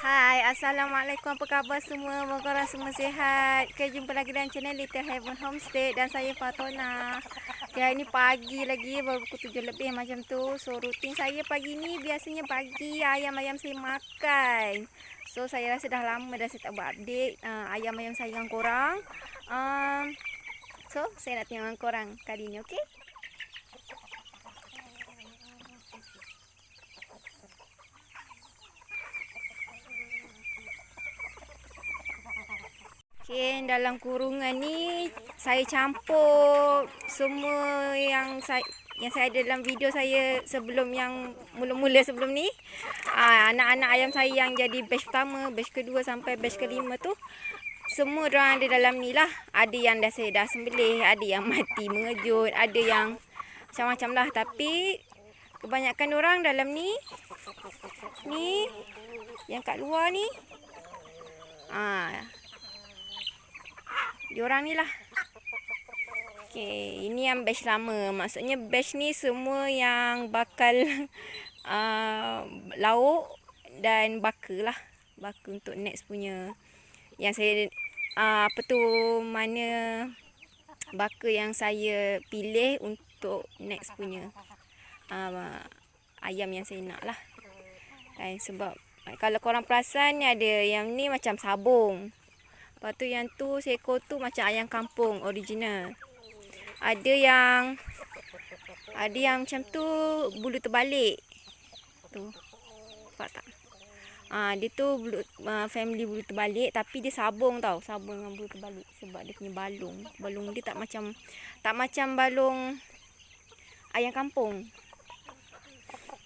Hai, Assalamualaikum, apa khabar semua? Moga korang semua sihat. Okay, jumpa lagi dalam channel Little Heaven Homestay dan saya Fatona. Okay, ini pagi lagi, baru pukul 7 lebih macam tu. So, rutin saya pagi ni biasanya pagi ayam-ayam saya makan. So, saya rasa dah lama dah saya tak buat update ayam-ayam saya dengan korang. So, saya nak tengok dengan korang kali ni, okay? Okay, dalam kurungan ni saya campur semua yang saya ada dalam video saya sebelum yang mula-mula sebelum ni. Anak-anak ayam saya yang jadi batch pertama, batch kedua sampai batch kelima tu semua diorang ada dalam ni lah. Ada yang saya dah sembelih, ada yang mati mengejut, ada yang macam-macam lah. Tapi kebanyakan diorang dalam ni yang kat luar ni diorang ni lah. Okay, ini yang batch lama. Maksudnya batch ni semua yang bakal lauk dan baka lah. Baka untuk next punya. Yang saya mana baka yang saya pilih untuk next punya ayam yang saya nak lah. Sebab kalau korang perasan ni ada yang ni macam sabung. Lepas tu yang tu seekor tu macam ayam kampung original. Ada yang macam tu bulu terbalik. Tu. Nampak tak? Dia tu family bulu terbalik tapi dia sabung tau. Sabung dengan bulu terbalik sebab dia punya balung. Balung dia tak macam balung ayam kampung.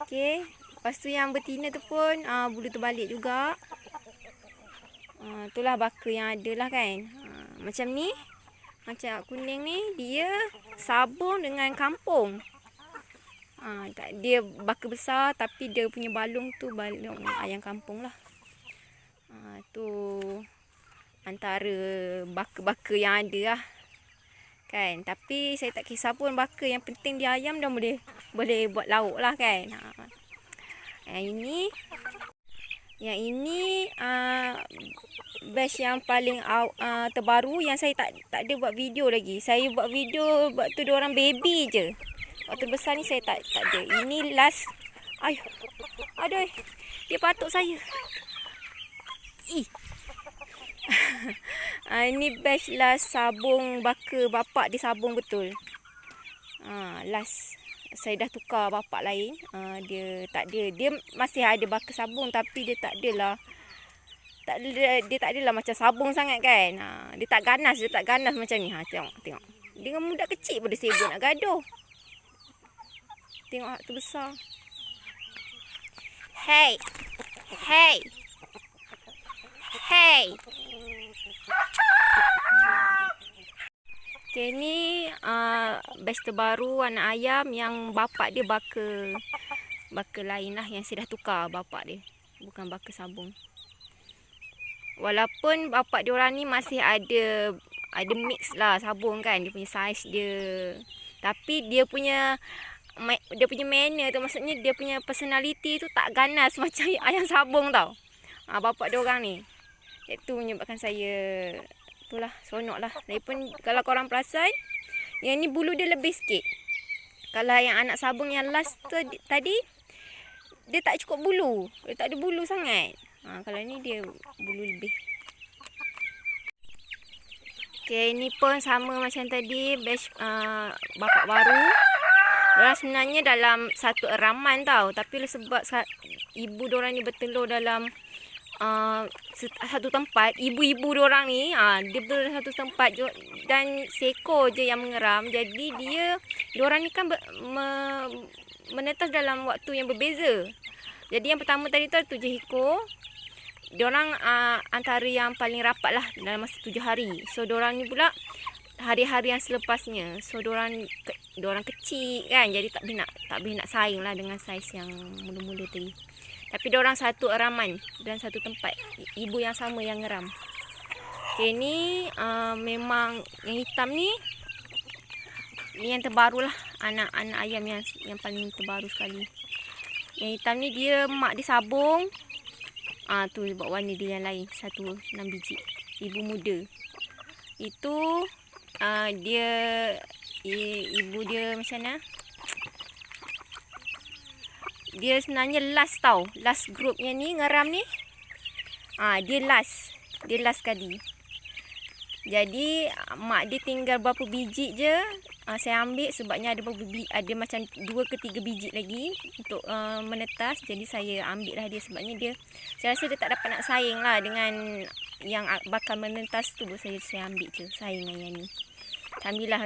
Okey. Lepas tu yang betina tu pun bulu terbalik juga. Itulah baka yang ada lah kan. Macam ni. Macam kuning ni. Dia sabung dengan kampung. Dia baka besar. Tapi dia punya balung tu balung ayam kampung lah. Tu antara baka-baka yang ada lah. Kan. Tapi saya tak kisah pun baka. Yang penting dia ayam dah boleh buat lauk lah kan. Yang ini batch yang paling terbaru yang saya tak ada buat video lagi. Saya buat video waktu diorang baby je. Waktu besar ni saya tak ada. Ini last. Aduh. Dia patuk saya. Ini batch last sabung baka bapak dia sabung betul. Last. Saya dah tukar bapak lain. Dia tak ada. Dia masih ada baka sabung tapi dia tak adalah. Dia tak adalah macam sabung sangat kan. Dia tak ganas macam ni. Tengok. Dengan budak kecil pun dia sibuk nak gaduh. Tengok tu besar. Hey. Okay, ni batch terbaru anak ayam yang bapak dia baka lain lah yang saya dah tukar bapak dia. Bukan baka sabung. Walaupun bapak diorang ni masih ada mix lah sabung kan. Dia punya saiz dia. Tapi dia punya manner tu, maksudnya dia punya personality tu tak ganas macam ayam sabung tau. Bapak diorang ni. Itu menyebabkan saya itulah seronok lah. Lagipun kalau korang perasan, yang ni bulu dia lebih sikit. Kalau yang anak sabung yang last tu tadi, dia tak cukup bulu. Dia tak ada bulu sangat. Kalau ni dia bulu lebih. Okay, ni pun sama macam tadi. Batch bapak baru. Diorang sebenarnya dalam satu eraman tau. Tapi sebab ibu diorang ni bertelur dalam satu tempat, ibu-ibu diorang ni dia betul satu tempat dan seekor je yang mengeram. Jadi diorang ni kan menetas dalam waktu yang berbeza. Jadi yang pertama tadi tu 7 ekor. Diorang antara yang paling rapat lah dalam masa 7 hari. So diorang ni pula hari-hari yang selepasnya. So diorang kecil kan. Jadi tak boleh nak saing lah dengan saiz yang mula-mula tadi. Tapi diorang satu eraman dan satu tempat. Ibu yang sama yang ngeram. Okay, ni memang yang hitam ni yang terbaru lah. Anak-anak ayam yang paling terbaru sekali. Yang hitam ni dia mak dia sabung. Tu sebab warna dia yang lain. 6 biji. Ibu muda. Itu dia ibu dia macam mana? Dia sebenarnya last tau. Last groupnya ni ngeram ni. Dia last kali. Jadi mak dia tinggal berapa biji je. Saya ambil sebabnya ada macam 2 ke 3 biji lagi untuk menetas. Jadi saya ambil lah dia sebabnya saya rasa dia tak dapat nak saing lah dengan yang bakal menetas tu. Saya ambil je saing dengan yang ni. Alhamdulillah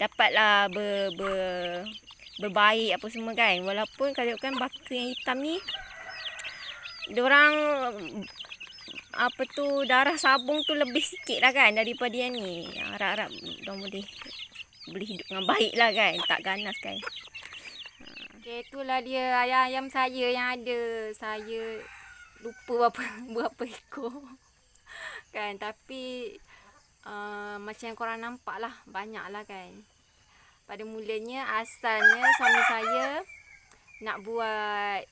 dapatlah berbaik apa semua kan. Walaupun kalau kan baka yang hitam ni diorang darah sabung tu lebih sikit lah kan daripada yang ni. Harap-harap diorang boleh hidup dengan baik lah kan, tak ganas kan. Okay, itulah dia ayam saya yang ada. Saya lupa berapa ekor kan, tapi macam yang korang nampak lah, banyak lah kan. Pada mulanya asalnya suami saya nak buat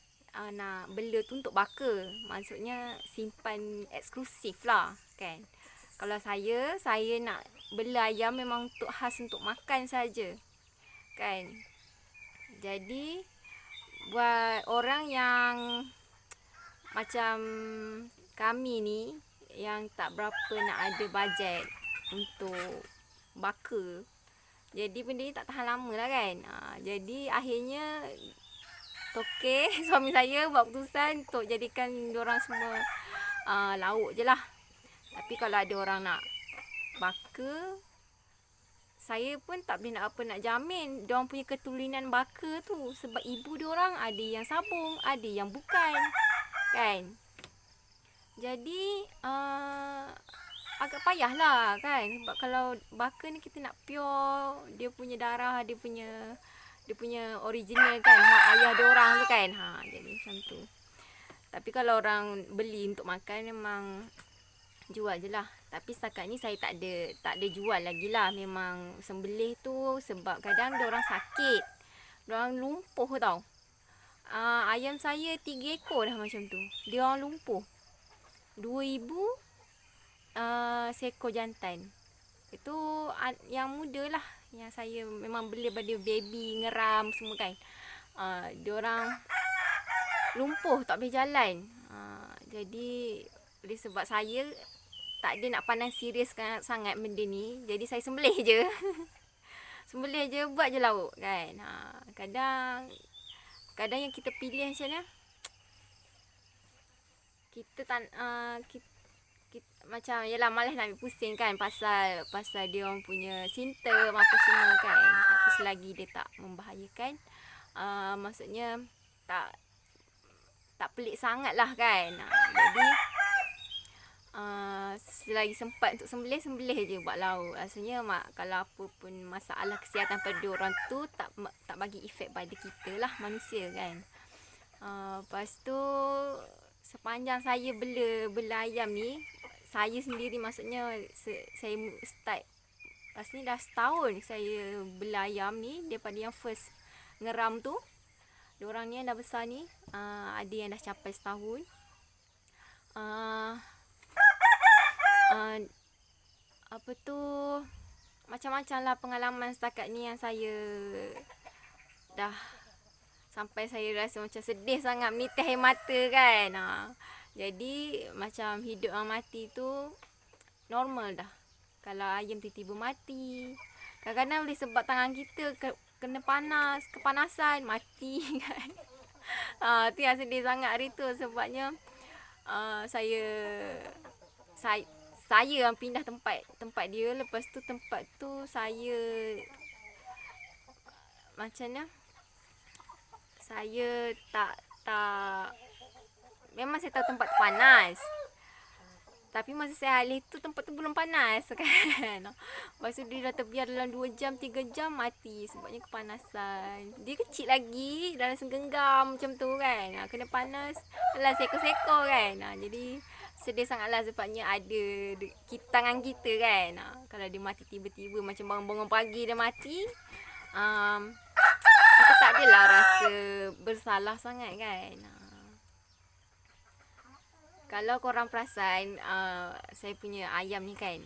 nak bela tu untuk baka. Maksudnya simpan eksklusif lah kan. Kalau saya nak bela ayam memang khas untuk makan saja kan. Jadi buat orang yang macam kami ni yang tak berapa nak ada bajet untuk baka, jadi benda ni tak tahan lama lah kan. Jadi akhirnya suami saya buat keputusan untuk jadikan diorang semua lauk je lah. Tapi kalau ada orang nak baka, saya pun tak boleh nak jamin diorang punya keturunan baka tu. Sebab ibu diorang ada yang sabung, ada yang bukan kan. Jadi agak payah lah kan. Sebab kalau baka ni kita nak pure dia punya darah, dia punya original kan, mak ayah dia orang tu kan. Jadi macam tu. Tapi kalau orang beli untuk makan memang jual je lah. Tapi setakat ni saya tak ada jual lagi lah. Memang sembelih tu sebab kadang dia orang sakit, dia orang lumpuh tau. Ayam saya 3 ekor dah macam tu, dia orang lumpuh. 2 ibu, seekor jantan. Itu yang muda lah, yang saya memang beli pada baby ngeram semua kan. Diorang lumpuh, tak boleh jalan. Jadi oleh sebab saya tak ada nak pandang serius sangat benda ni, jadi saya sembelih je. Sembelih je, buat je lauk kan. Kadang yang kita pilih macam mana, kita macam yalah malas nak ambil pusing kan pasal dia orang punya simptom apa semua kan. Tapi selagi dia tak membahayakan, maksudnya tak pelik sangat lah kan. Jadi selagi sempat untuk sembelih je buat lauk. Rasanya kalau apa pun masalah kesihatan pada orang tu tak bagi efek pada kita lah, manusia kan. Lepas tu sepanjang saya bela ayam ni, saya sendiri maksudnya saya start lepas ni dah setahun saya bela ayam ni. Daripada yang first ngeram tu, diorang ni yang dah besar ni, ada yang dah capai setahun. Apa tu, macam-macam lah pengalaman setakat ni yang saya dah sampai saya rasa macam sedih sangat, menitis air mata kan. Jadi macam hidup dengan mati tu normal dah. Kalau ayam tiba-tiba mati, kadang-kadang boleh sebab tangan kita kena kepanasan, mati kan. Tu yang sedih sangat hari tu. Sebabnya saya yang pindah tempat dia. Lepas tu tempat tu saya macam mana, saya tak memang saya tahu tempat tu panas, tapi masa saya alih tu tempat tu belum panas kan. Lepas tu dia dah terbiar dalam 2 jam 3 jam mati sebabnya kepanasan. Dia kecil lagi dalam segenggam macam tu kan. Kena panas dalam sekor-sekor kan. Jadi sedih sangatlah sebabnya ada tangan kita kan. Kalau dia mati tiba-tiba macam bangun-bangun pagi dia mati, kita tak adalah rasa bersalah sangat kan. Kalau korang perasan, saya punya ayam ni kan,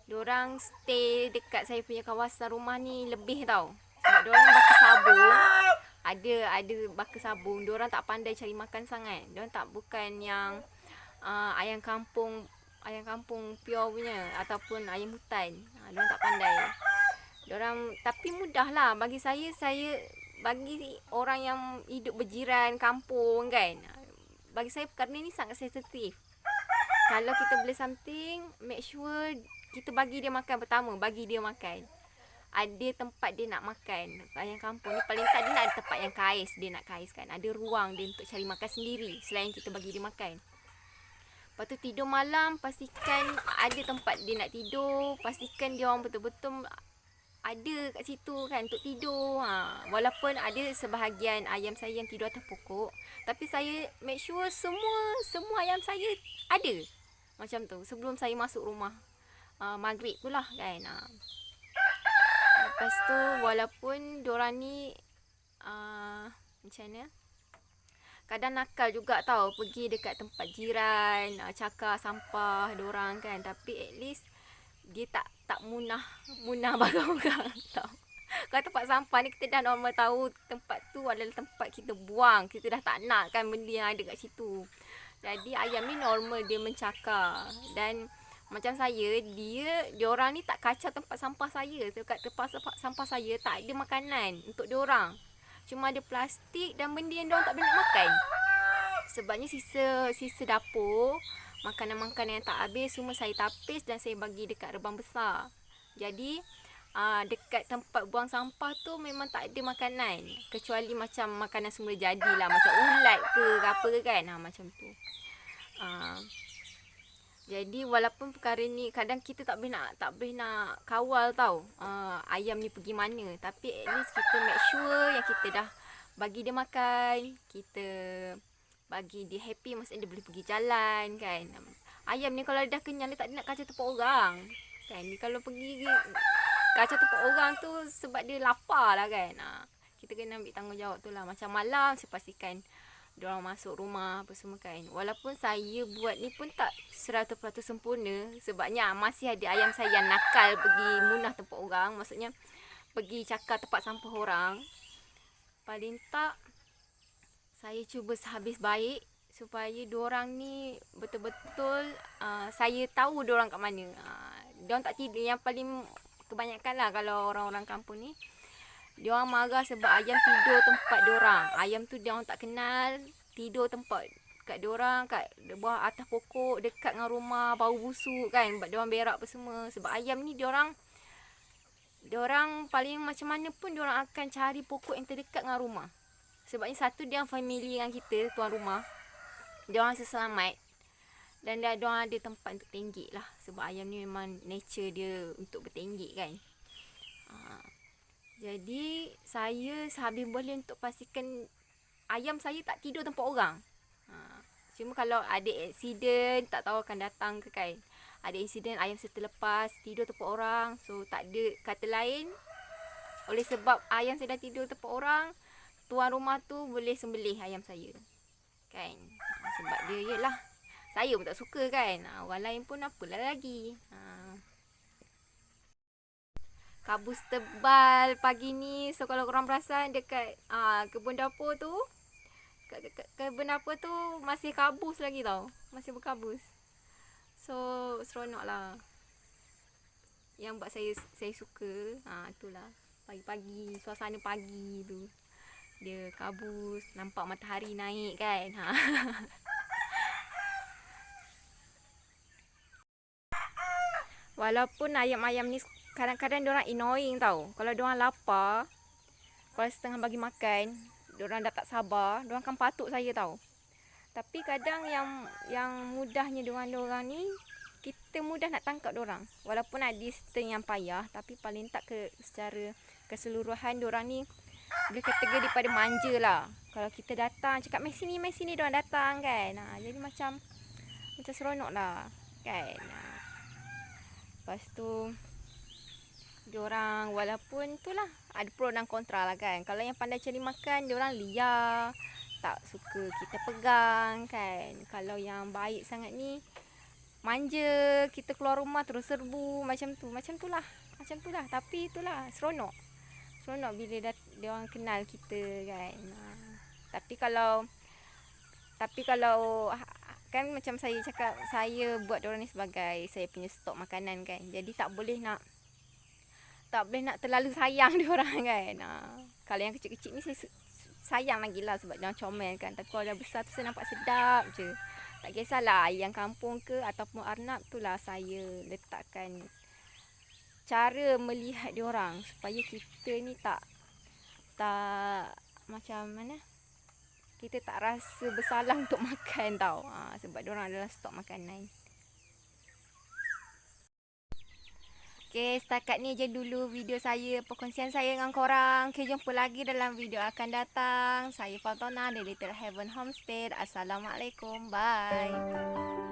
diorang stay dekat saya punya kawasan rumah ni lebih tau. Sebab diorang baka sabung, ada baka sabung. Diorang tak pandai cari makan sangat. Diorang tak bukan yang ayam kampung pure punya ataupun ayam hutan. Diorang tak pandai. Diorang tapi mudah lah bagi saya bagi orang yang hidup berjiran kampung kan. Bagi saya perkara ni sangat sensitif. Kalau kita beli something, make sure kita bagi dia makan pertama, bagi dia makan. Ada tempat dia nak makan. Ayam kampung ni paling tak dia nak ada tempat yang kais, dia nak kais kan. Ada ruang dia untuk cari makan sendiri selain kita bagi dia makan. Lepas tu tidur malam, pastikan ada tempat dia nak tidur, pastikan dia orang betul-betul ada kat situ kan untuk tidur. Walaupun ada sebahagian ayam saya yang tidur atas pokok, tapi saya make sure semua ayam saya ada. Macam tu sebelum saya masuk rumah. Maghrib tu lah kan. Lepas tu walaupun diorang ni macam mana, kadang nakal juga tau, pergi dekat tempat jiran, cakar sampah diorang kan. Tapi at least dia tak munah barang orang tau. Kalau tempat sampah ni kita dah normal tahu tempat tu adalah tempat kita buang. Kita dah tak nak kan benda yang ada kat situ. Jadi ayam ni normal dia mencakar. Dan macam saya, diorang ni tak kacau tempat sampah saya. Dekat tempat sampah saya tak ada makanan untuk diorang. Cuma ada plastik dan benda yang diorang tak boleh nak makan. Sebabnya sisa dapur, makanan-makanan yang tak habis semua saya tapis dan saya bagi dekat rebang besar. Jadi dekat tempat buang sampah tu memang tak ada makanan, kecuali macam makanan semula jadi lah, macam ulat ke apa ke kan, macam tu. Jadi walaupun perkara ni kadang kita tak boleh nak kawal tau ayam ni pergi mana, tapi at least kita make sure yang kita dah bagi dia makan, kita bagi dia happy, maksudnya dia boleh pergi jalan kan. Ayam ni kalau dah kenyang dia tak ada nak kacau tempat orang kan. Dia kalau pergi kacau tempat orang tu sebab dia lapar lah kan. Kita kena ambil tanggungjawab tu lah. Macam malam saya pastikan diorang masuk rumah apa semua kan. Walaupun saya buat ni pun tak 100% sempurna, sebabnya masih ada ayam saya yang nakal pergi munah tempat orang, maksudnya pergi cakar tempat sampah orang. Paling tak saya cuba sehabis baik supaya diorang ni betul-betul saya tahu diorang kat mana. Diorang tak tidur. Yang paling kebanyakan lah kalau orang-orang kampung ni, diorang marah sebab ayam tidur tempat diorang. Ayam tu diorang tak kenal, tidur tempat kat diorang, kat bawah atas pokok dekat dengan rumah, bau busuk kan, sebab diorang berak apa semua. Sebab ayam ni diorang paling macam mana pun diorang akan cari pokok yang terdekat dengan rumah. Sebabnya satu, dia family dengan kita, tuan rumah. Diorang rasa selamat. Dan diorang ada tempat untuk tenggek lah. Sebab ayam ni memang nature dia untuk bertenggek kan. Jadi saya sehabis boleh untuk pastikan ayam saya tak tidur tempat orang. Cuma kalau ada accident, tak tahu akan datang ke kan. Ada insiden ayam saya terlepas tidur tempat orang, so tak ada kata lain. Oleh sebab ayam saya dah tidur tempat orang, tuan rumah tu boleh sembelih ayam saya kan. Sebab dia yelah, saya pun tak suka kan. Orang lain pun apalah lagi. Kabus tebal pagi ni. So kalau korang perasan dekat kebun dapur tu, kebun dapur tu masih kabus lagi tau. Masih berkabus. So seronok lah. Yang buat saya suka itulah pagi-pagi, suasana pagi tu dia kabus, nampak matahari naik kan. Walaupun ayam-ayam ni kadang-kadang diorang annoying tau. Kalau diorang lapar, kalau setengah bagi makan, diorang dah tak sabar, diorang akan patuk saya tau. Tapi kadang yang mudahnya diorang ni, kita mudah nak tangkap diorang. Walaupun ada setengah yang payah, tapi paling tak secara keseluruhan diorang ni boleh kategori daripada manja lah. Kalau kita datang cakap mai sini diorang datang kan. Jadi macam seronok lah kan. Lepas tu diorang walaupun tu lah ada pro dan kontra lah kan. Kalau yang pandai cari makan, diorang liar. tak suka kita pegang kan. Kalau yang baik sangat ni manja, kita keluar rumah terus serbu macam tu lah. Tapi itulah seronok bila dia orang kenal kita kan. Tapi kalau kan macam saya cakap, saya buat diorang ni sebagai saya punya stok makanan kan. Jadi tak boleh nak terlalu sayang diorang kan. Kalau yang kecil-kecil ni saya sayang lagi lah sebab diorang comel kan. Tapi kalau dah besar tu saya nampak sedap je. Tak kisahlah ayam kampung ke ataupun arnab tu lah, saya letakkan cara melihat diorang supaya kita ni tak macam mana, kita tak rasa bersalah untuk makan tau. Sebab diorang adalah stok makanan. Okay, setakat ni je dulu video saya, perkongsian saya dengan korang. Okay, jumpa lagi dalam video akan datang. Saya Faltona dari Little Heaven Homestead. Assalamualaikum. Bye.